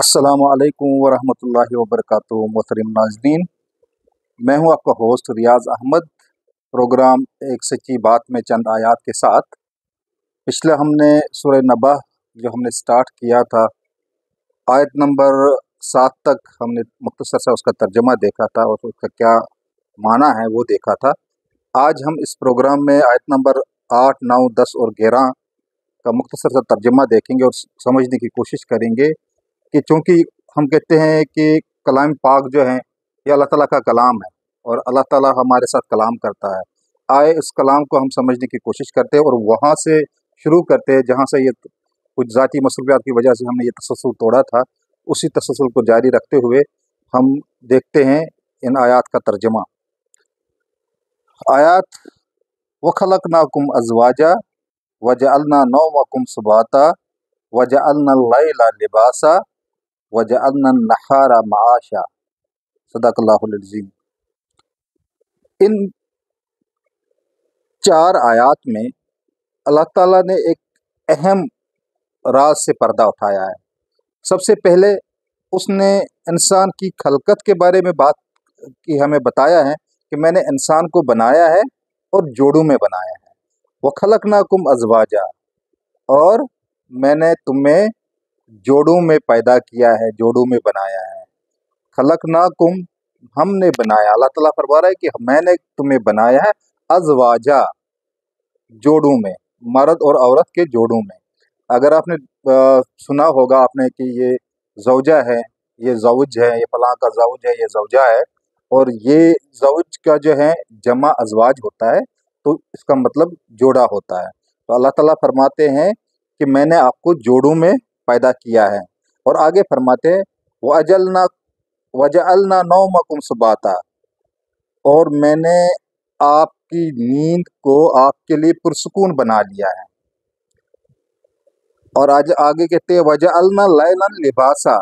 अस्सलामु अलैकुम वरहमतुल्लाहि वबरकातुहू। मोहतरम नाज़रीन, मैं हूं आपका होस्ट रियाज अहमद। प्रोग्राम एक सच्ची बात में चंद आयात के साथ पिछले हमने सूरह नबा जो हमने स्टार्ट किया था, आयत नंबर 7 तक हमने मुख्तसर सा उसका तर्जमा देखा था और उसका क्या माना है वो देखा था। आज हम इस प्रोग्राम में आयत नंबर 8, 9, 10 और 11 का मुख्तसर सा तर्जमा देखेंगे और समझने की कोशिश करेंगे कि चूँकि हम कहते हैं कि कलाम पाक जो है ये अल्लाह ताला का कलाम है और अल्लाह ताला हमारे साथ कलाम करता है। आए इस कलाम को हम समझने की कोशिश करते हैं और वहाँ से शुरू करते हैं जहाँ से ये कुछ ज़ाती मसरूफियात की वजह से हमने ये तसलसल तोड़ा था, उसी तसलसल को जारी रखते हुए हम देखते हैं इन आयात का तर्जमा। आयात वखलकनाकुम अज़वाजा वजअलना नौमकुम सुबाता वजअलना लैला लिबासा वजअलना नहारा माशा। सदक़ल्लाहुल अज़ीम। इन 4 आयात में अल्लाह ताला ने एक अहम राज से पर्दा उठाया है। सबसे पहले उसने इंसान की खलकत के बारे में बात की, हमें बताया है कि मैंने इंसान को बनाया है और जोड़ों में बनाया है। वखलकनाकुम अज़वाजा, और मैंने तुम्हें जोड़ों में पैदा किया है, जोड़ों में बनाया है। खलकनाकुम, हमने बनाया। अल्लाह ताला फरमा रहा है कि मैंने तुम्हें बनाया है अज़वाजा, जोड़ों में, मर्द और औरत के जोड़ों में। अगर आपने सुना होगा आपने कि ये ज़ौजा है, ये ज़ौज है, ये फलां का ज़ौज है, ये ज़ौजा है, और ये ज़ौज का जो है जमा अज़वाज होता है, तो इसका मतलब जोड़ा होता है। तो अल्लाह ताला फरमाते हैं कि मैंने आपको जोड़ों में पैदा किया है। और आगे फरमाते हैं वजअलना नौमकुम सुबाता, और मैंने आपकी नींद को आपके लिए पुरसुकून बना लिया है। और आज आगे कहते हैं वजअलना लैलन लिबासा,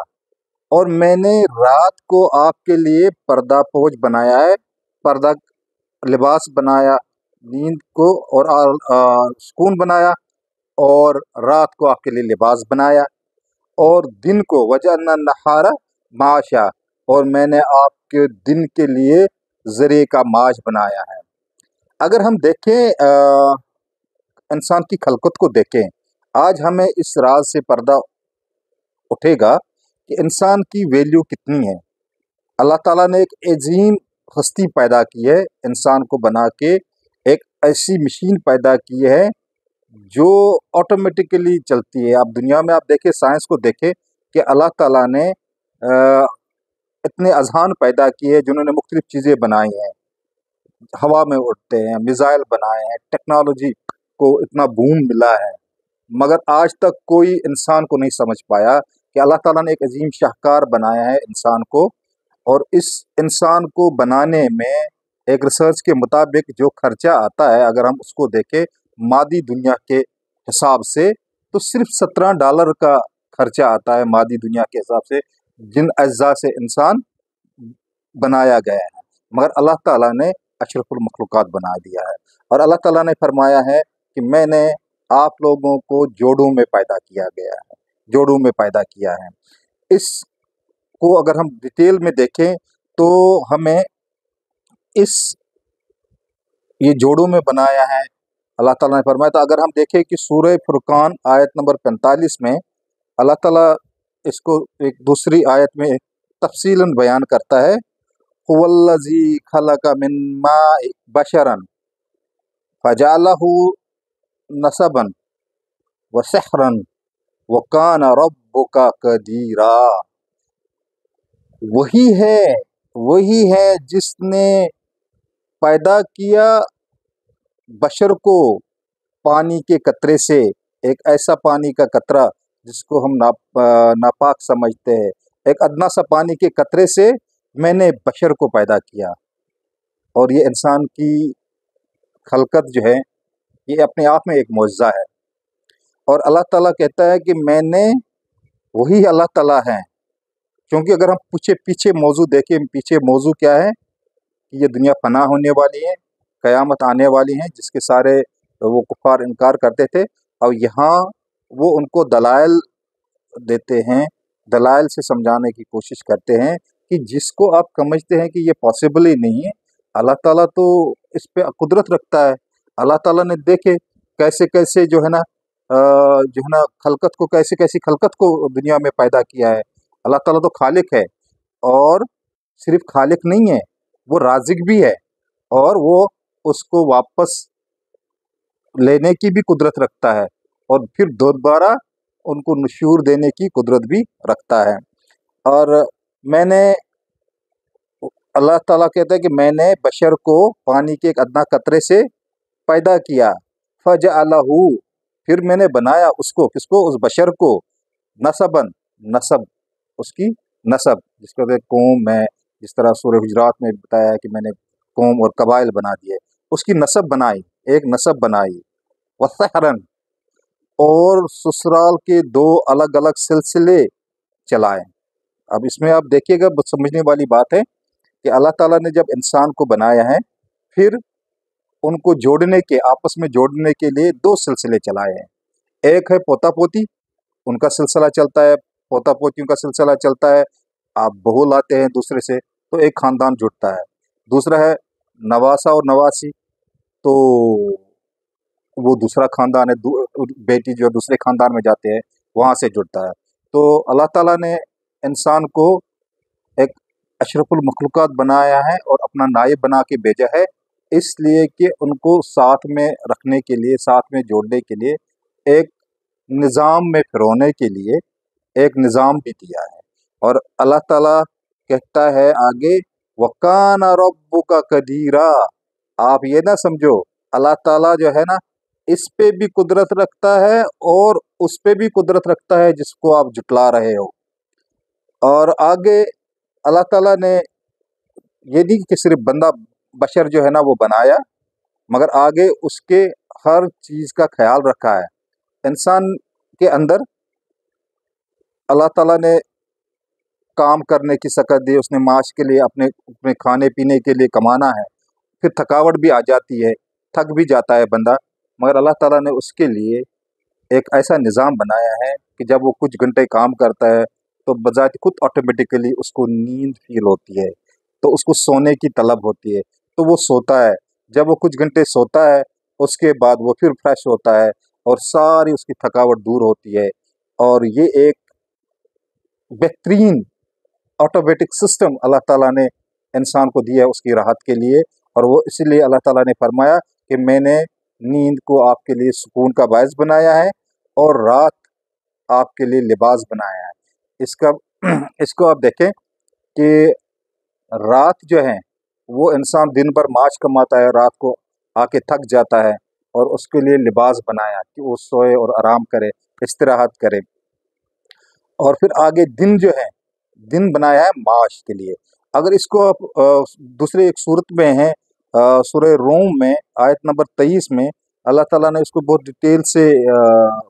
और मैंने रात को आपके लिए पर्दा पोश बनाया है, पर्दा लिबास बनाया, नींद को और सुकून बनाया, और रात को आपके लिए लिबास बनाया। और दिन को वजअलना नहारा माशा, और मैंने आपके दिन के लिए ज़रिए का माश बनाया है। अगर हम देखें इंसान की खलकत को देखें, आज हमें इस राज से पर्दा उठेगा कि इंसान की वैल्यू कितनी है। अल्लाह ताला ने एक अजीम हस्ती पैदा की है, इंसान को बना के एक ऐसी मशीन पैदा की है जो ऑटोमेटिकली चलती है। आप दुनिया में आप देखें, साइंस को देखें कि अल्लाह ताला ने इतने अजहान पैदा किए हैं जिन्होंने मुख्तलिफ चीज़ें बनाई हैं, हवा में उड़ते हैं, मिसाइल बनाए हैं, टेक्नोलॉजी को इतना बूम मिला है, मगर आज तक कोई इंसान को नहीं समझ पाया कि अल्लाह ताला ने एक अजीम शाहकार बनाया है इंसान को। और इस इंसान को बनाने में एक रिसर्च के मुताबिक जो खर्चा आता है, अगर हम उसको देखें मादी दुनिया के हिसाब से, तो सिर्फ $17 का खर्चा आता है मादी दुनिया के हिसाब से, जिन अज्जा से इंसान बनाया गया है। मगर अल्लाह ताला ने अशरफुल मखलूक़ात बना दिया है। और अल्लाह ताला ने फरमाया है कि मैंने आप लोगों को जोड़ों में पैदा किया गया है, जोड़ों में पैदा किया है। इसको अगर हम डिटेल में देखें तो हमें इस ये जोड़ों में बनाया है अल्लाह ताला ने फरमाया। तो अगर हम देखें कि सूरह फुरकान आयत नंबर 45 में अल्लाह ताला इसको एक दूसरी आयत में तफसीलन बयान करता है, हुवल्लज़ी खलक़ मिन माइ बशरन फजअलहु नसबन व सहरन व कान रब्बुका कदीरा। वही है जिसने पैदा किया बशर को पानी के कतरे से, एक ऐसा पानी का कतरा जिसको हम नापाक समझते हैं, एक अदना सा पानी के कतरे से मैंने बशर को पैदा किया। और ये इंसान की खलकत जो है ये अपने आप में एक मौजज़ा है। और अल्लाह ताला कहता है कि मैंने, वही अल्लाह ताला है। क्योंकि अगर हम पीछे मौजू देखें, पीछे मौजू क्या है कि ये दुनिया फना होने वाली है, क़यामत आने वाली है, जिसके सारे वो कुफ़ार इनकार करते थे, और यहाँ वो उनको दलाइल देते हैं दलाइल से समझाने की कोशिश करते हैं कि जिसको आप समझते हैं कि ये पॉसिबल ही नहीं है, अल्लाह ताला तो इस पे कुदरत रखता है। अल्लाह ताला ने देखे कैसे कैसे जो है ना खलकत को कैसे कैसी खलकत को दुनिया में पैदा किया है। अल्लाह ताला तो खालिक है, और सिर्फ खालिक नहीं है, वो राज़िक भी है, और वो उसको वापस लेने की भी कुदरत रखता है, और फिर दोबारा उनको नुशूर देने की कुदरत भी रखता है। और मैंने अल्लाह ताला कहता है कि मैंने बशर को पानी के एक अदना कतरे से पैदा किया, फजअलहू, फिर मैंने बनाया उसको, किसको, उस बशर को, नसबन, नसब, उसकी नसब, जिसको कहते हैं कौम है, जिस तरह सूरह हुजरात में बताया है कि मैंने कौम और कबाइल बना दिए, उसकी नसब बनाई, एक नसब बनाई, वसहरन, और ससुराल के दो अलग अलग सिलसिले चलाए। अब इसमें आप देखिएगा, समझने वाली बात है कि अल्लाह ताला ने जब इंसान को बनाया है, फिर उनको जोड़ने के, आपस में जोड़ने के लिए दो सिलसिले चलाए हैं। एक है पोता पोती, उनका सिलसिला चलता है, पोता पोतियों का सिलसिला चलता है, आप बहू लाते हैं दूसरे से तो एक खानदान जुड़ता है। दूसरा है नवासा और नवासी, तो वो दूसरा खानदान है, बेटी जो दूसरे खानदान में जाते हैं वहाँ से जुड़ता है। तो अल्लाह ताला ने इंसान को एक अशरफुल मखलूक़ात बनाया है और अपना नायब बना के भेजा है, इसलिए कि उनको साथ में रखने के लिए, साथ में जोड़ने के लिए, एक निज़ाम में फिरौने के लिए एक निज़ाम भी दिया है। और अल्लाह ताला कहता है आगे, वकाना रब्बुका कदीरा, आप ये ना समझो अल्लाह ताला जो है ना इस पे भी कुदरत रखता है और उस पे भी कुदरत रखता है जिसको आप जुटला रहे हो। और आगे अल्लाह ताला ने ये नहीं कि सिर्फ बंदा बशर जो है ना वो बनाया, मगर आगे उसके हर चीज़ का ख्याल रखा है। इंसान के अंदर अल्लाह ताला ने काम करने की सकत दी, उसने माश के लिए, अपने अपने खाने पीने के लिए कमाना है, फिर थकावट भी आ जाती है, थक भी जाता है बंदा, मगर अल्लाह ताला ने उसके लिए एक ऐसा निज़ाम बनाया है कि जब वो कुछ घंटे काम करता है तो बजात खुद ऑटोमेटिकली उसको नींद फील होती है, तो उसको सोने की तलब होती है, तो वो सोता है। जब वो कुछ घंटे सोता है उसके बाद वो फिर फ्रेश होता है और सारी उसकी थकावट दूर होती है। और ये एक बेहतरीन ऑटोमेटिक सिस्टम अल्लाह ताला ने इंसान को दिया है उसकी राहत के लिए। और वो इसीलिए अल्लाह ताला ने फरमाया कि मैंने नींद को आपके लिए सुकून का बायस बनाया है और रात आपके लिए लिबास बनाया है। इसका इसको आप देखें कि रात जो है वो इंसान दिन भर माश कमाता है, रात को आके थक जाता है, और उसके लिए लिबास बनाया कि वो सोए और आराम करे, इस्तिराहत करे। और फिर आगे दिन जो है, दिन बनाया है माश के लिए। अगर इसको आप दूसरे एक सूरत में है, सूरह रूम में आयत नंबर 23 में अल्लाह ताला ने इसको बहुत डिटेल से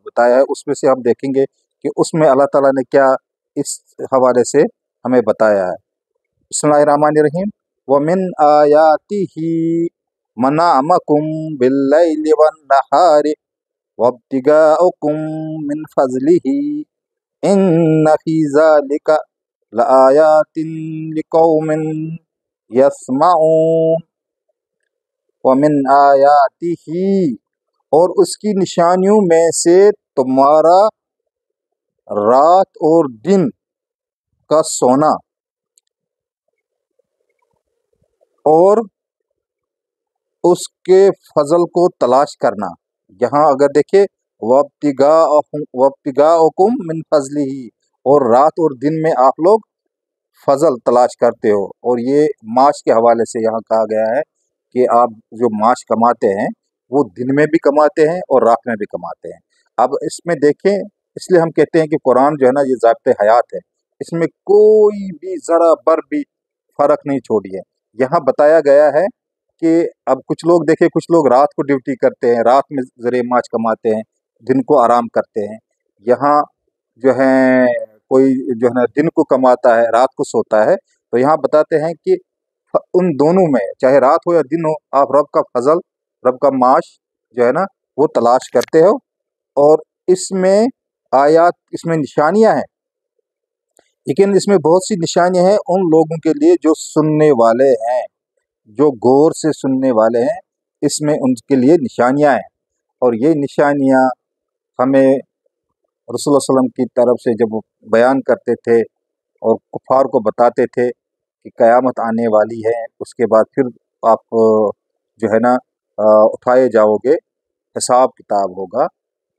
बताया है। उसमें से हम देखेंगे कि उसमें अल्लाह ताला ने क्या इस हवाले से हमें बताया है। बिस्मिल्लाहिर्रहमानिर्रहीम, वमिन आयातिही मनामकुम बिल्लैलि वन्नहारि वब्तिगाउकुम मिन फज़लिही इन्न फी ज़ालिका लआयातिन लिकौमिन यस्माऊन। वमिन आयातिही, और उसकी निशानियों में से तुम्हारा रात और दिन का सोना, और उसके फजल को तलाश करना। यहाँ अगर देखे वब्तिगाउकुम मिन फज़लिही, और रात और दिन में आप लोग फजल तलाश करते हो। और ये माश के हवाले से यहाँ कहा गया है कि आप जो माश कमाते हैं वो दिन में भी कमाते हैं और रात में भी कमाते हैं। अब इसमें देखें, इसलिए हम कहते हैं कि कुरान जो है ना ये ज़ाब्ते हयात है, इसमें कोई भी ज़रा बर भी फ़र्क नहीं छोड़ी है। यहाँ बताया गया है कि अब कुछ लोग देखें, कुछ लोग रात को ड्यूटी करते हैं, रात में ज़रिए माश कमाते हैं, दिन को आराम करते हैं। यहाँ जो है कोई जो है ना दिन को कमाता है, रात को सोता है, तो यहाँ बताते हैं कि उन दोनों में, चाहे रात हो या दिन हो, आप रब का फजल, रब का माश जो है ना वो तलाश करते हो। और इसमें आयात, इसमें निशानियां हैं लेकिन इसमें बहुत सी निशानियां हैं उन लोगों के लिए जो सुनने वाले हैं, जो गौर से सुनने वाले हैं। इसमें उनके लिए निशानियां हैं, और ये निशानियां हमें रसूलुल्लाह सल्लल्लाहु अलैहि वसल्लम की तरफ से जब वो बयान करते थे और कुफार को बताते थे कि क़यामत आने वाली है, उसके बाद फिर आप जो है ना उठाए जाओगे, हिसाब किताब होगा,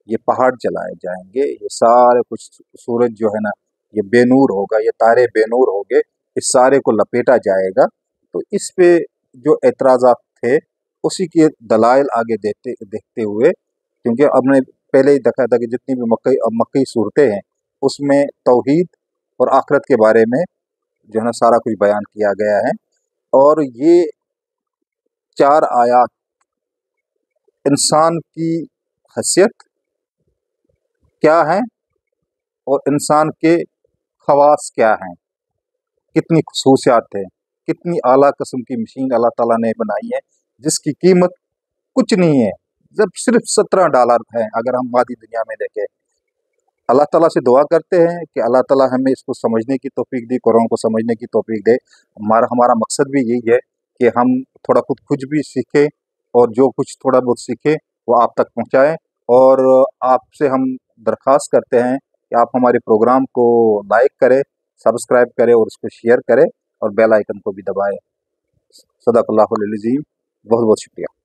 ये पहाड़ जलाए जाएंगे, ये सारे कुछ सूरज जो है ना ये बेनूर होगा, ये तारे बेनूर होंगे, इस सारे को लपेटा जाएगा। तो इस पे जो एतराज़ात थे उसी के दलाइल आगे देखते हुए, क्योंकि हमने पहले ही देखा था कि जितनी भी मक्की सूरतें हैं उसमें तौहीद और आखिरत के बारे में जो है ना सारा कुछ बयान किया गया है। और ये 4 आयात इंसान की हैसियत क्या है और इंसान के खवास क्या हैं, कितनी खसूसियात हैं, कितनी आला किस्म की मशीन अल्लाह ताला ने बनाई है जिसकी कीमत कुछ नहीं है, जब सिर्फ $17 है अगर हम मादी दुनिया में देखें। अल्लाह ताला से दुआ करते हैं कि अल्लाह ताला हमें इसको समझने की तौफीक दी, कुरान को समझने की तौफीक दे। हमारा मकसद भी यही है कि हम थोड़ा कुछ भी सीखें, और जो कुछ थोड़ा बहुत सीखें वो आप तक पहुंचाएं। और आपसे हम दरख्वास्त करते हैं कि आप हमारे प्रोग्राम को लाइक करें, सब्सक्राइब करें और उसको शेयर करें, और बेल आइकन को भी दबाएं। सदाकल्लाहुल अज़ीम। बहुत बहुत शुक्रिया।